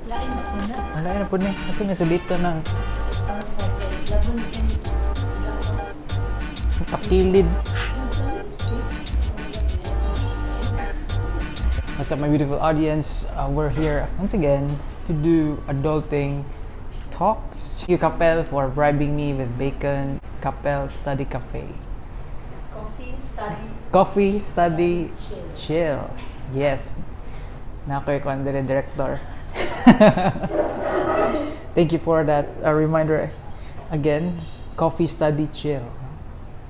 Lain ako na. Wala na po ni. Ito nga sulito ng Labon din. takilid. What's up, my beautiful audience? We're here once again to do adulting talks. Thank you, KAPEL, for bribing me with bacon. KAPEL Study Cafe. Coffee, study, chill. Yes. Nakoy ko ang director. Thank you for that reminder. Again, coffee, study, chill.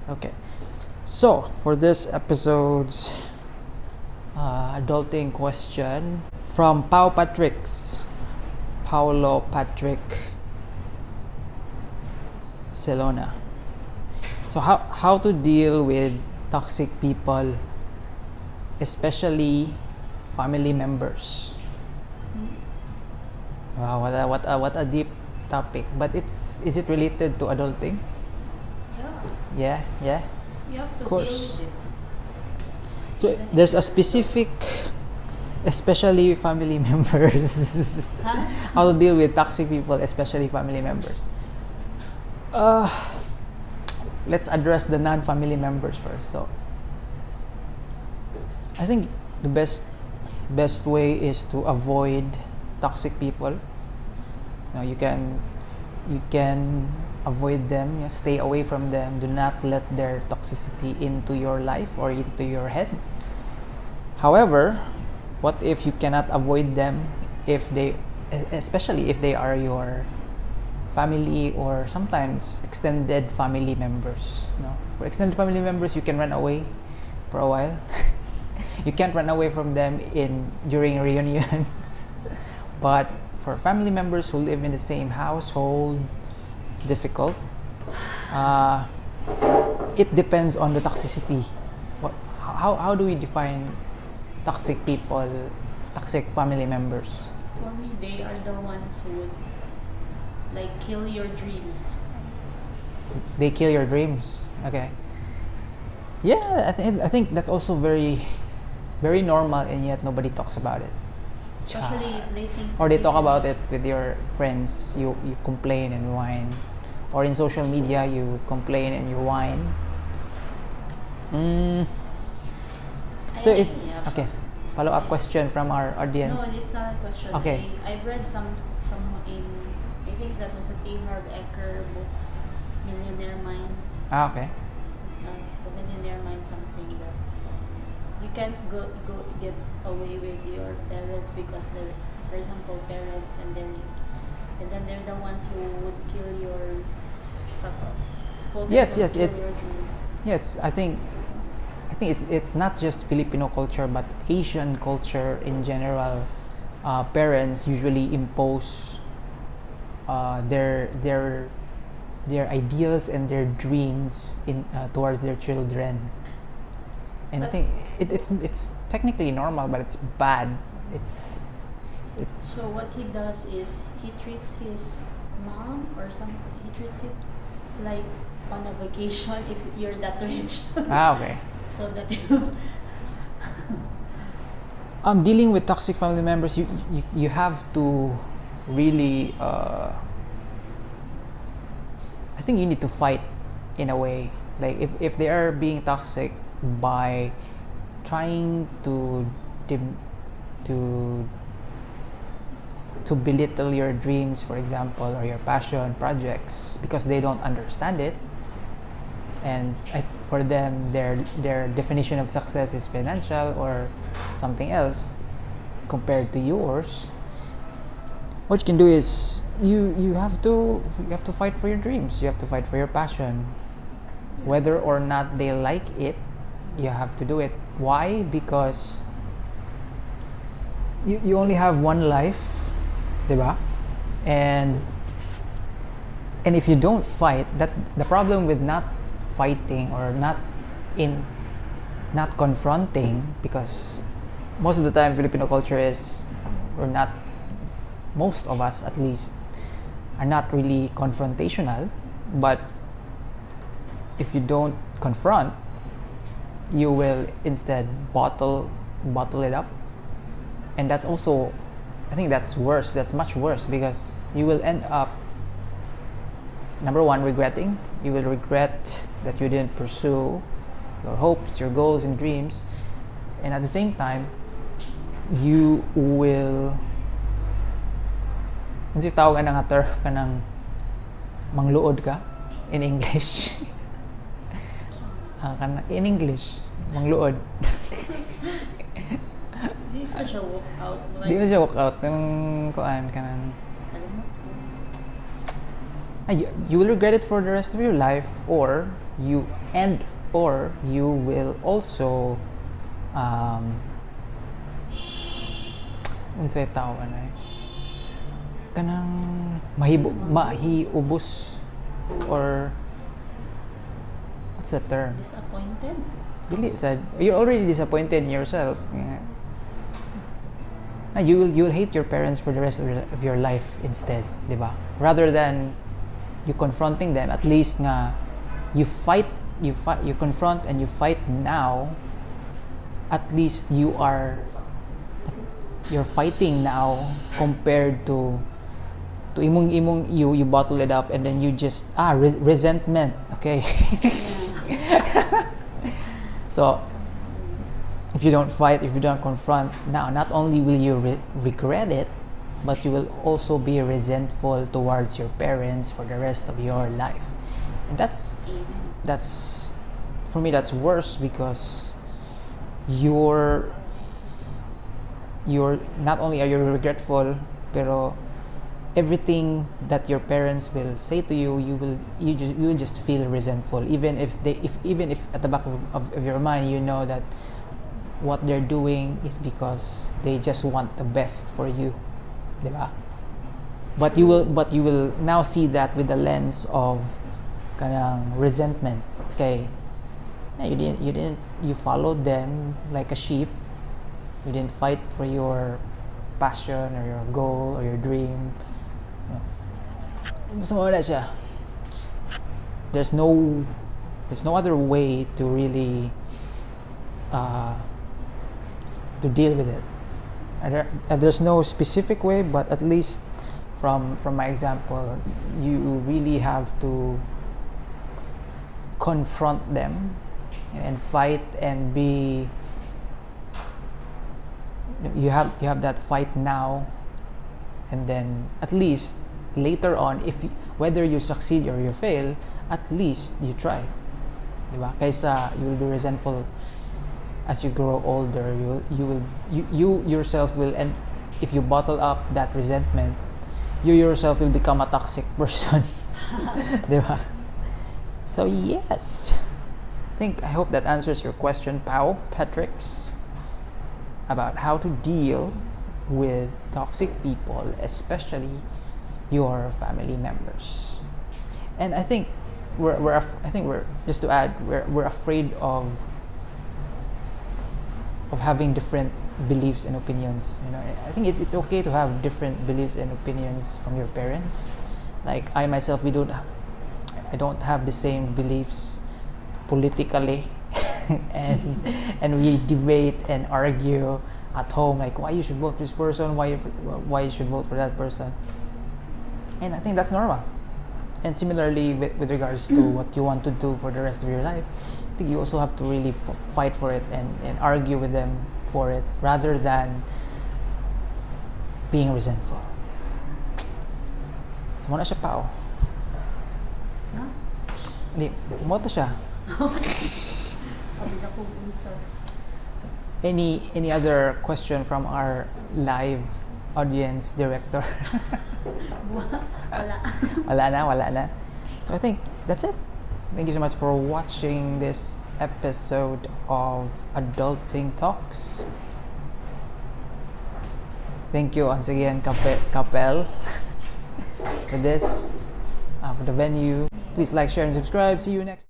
Okay. So, for this episode's adulting question from Pao Patricks. Paulo Patrick Celona. So, how to deal with toxic people, especially family members? Wow, what a deep topic. But is it related to adulting? Yeah. Yeah. You have to Of course. deal with it. So there's a specific, especially family members. Huh? How to deal with toxic people, especially family members. Let's address the non-family members first. So I think the best way is to avoid toxic people. You can avoid them, stay away from them. Do not let their toxicity into your life or into your head. However, what if you cannot avoid them, especially if they are your family or sometimes extended family members? For extended family members, you can run away for a while. You can't run away from them during reunions. But for family members who live in the same household, it's difficult. It depends on the toxicity. How do we define toxic people, toxic family members? For me, they are the ones who would kill your dreams. They kill your dreams. Okay. Yeah, I think that's also very, very normal, and yet nobody talks about it. Especially if they think. Or they talk about it with your friends. You complain and whine, or in social media you complain and you whine. So if okay, follow up question from our audience. No, it's not a question. Okay. I've read some in, I think that was a T. Harv Eker book, Millionaire Mind. Okay. The Millionaire Mind, something that you can't go get away with your parents because they're, for example, parents, and then they're the ones who would kill your Yes, kill it- your dreams. Yes, I think it's not just Filipino culture but Asian culture in general. Parents usually impose their ideals and their dreams towards their children, and I think it's technically normal, but it's bad. It's So what he does is he treats his mom he treats it like on a vacation if you're that rich. okay. So that you Dealing with toxic family members, you have to really I think you need to fight in a way. Like if they are being toxic by trying to belittle your dreams, for example, or your passion projects, because they don't understand it, and for them their definition of success is financial or something else compared to yours. What you can do is you have to fight for your dreams. You have to fight for your passion, whether or not they like it. You have to do it. Why? Because you only have one life, diba? And if you don't fight, that's the problem with not fighting or not confronting, because most of the time Filipino culture is, or not, most of us at least, are not really confrontational. But if you don't confront, you will instead bottle it up, and that's also I think that's worse. That's much worse because you will end up, number one, regretting. You will regret that you didn't pursue your hopes, your goals, and dreams, and at the same time, you will. Ano tawag nga term ka ng mangluod ka in English? In English, mangluod. Di sa siya walk out. Di ba siya walk out? Kanang kuan, kanang... You will regret it for the rest of your life, or you will also unsay tawag na kanang mahiubos, or what's the term? Disappointed? You're already disappointed in yourself. You will hate your parents for the rest of your life instead, di ba? Rather than you confronting them, at least nga you confront and you fight now. At least you're fighting now compared to imong you bottle it up and then you just resentment, okay? So if you don't fight, if you don't confront now, not only will you regret it, but you will also be resentful towards your parents for the rest of your life. And that's for me, that's worse because you're not only are you regretful, pero everything that your parents will say to you, you will just feel resentful, even if at the back of your mind you know that what they're doing is because they just want the best for you, diba? But you will now see that with the lens of kanang resentment. Okay, you followed them like a sheep. You didn't fight for your passion or your goal or your dream. Gusto mo na siya. There's no other way to really to deal with it. There's no specific way, but at least from my example, you really have to confront them and fight and be. You have that fight now, and then at least later on, whether you succeed or you fail, at least you try, diba? Kaysa you will be resentful as you grow older. You yourself will, and if you bottle up that resentment, you yourself will become a toxic person. Diba? So yes, I hope that answers your question, Pao Patricks, about how to deal with toxic people, especially your family members. And I think we're just to add, we're afraid of having different beliefs and opinions. I think it's okay to have different beliefs and opinions from your parents. Like I myself, I don't have the same beliefs politically, and we debate and argue at home, like why you should vote for this person, why you should vote for that person. And I think that's normal. And similarly with regards to what you want to do for the rest of your life, I think you also have to really fight for it and argue with them for it, rather than being resentful. So muna siya, Pao. Hindi, moto siya. So, any other question from our live audience director? Wala na. So I think that's it. Thank you so much for watching this episode of Adulting Talks. Thank you once again, KAPEL, for this, for the venue. Please like, share, and subscribe. See you next.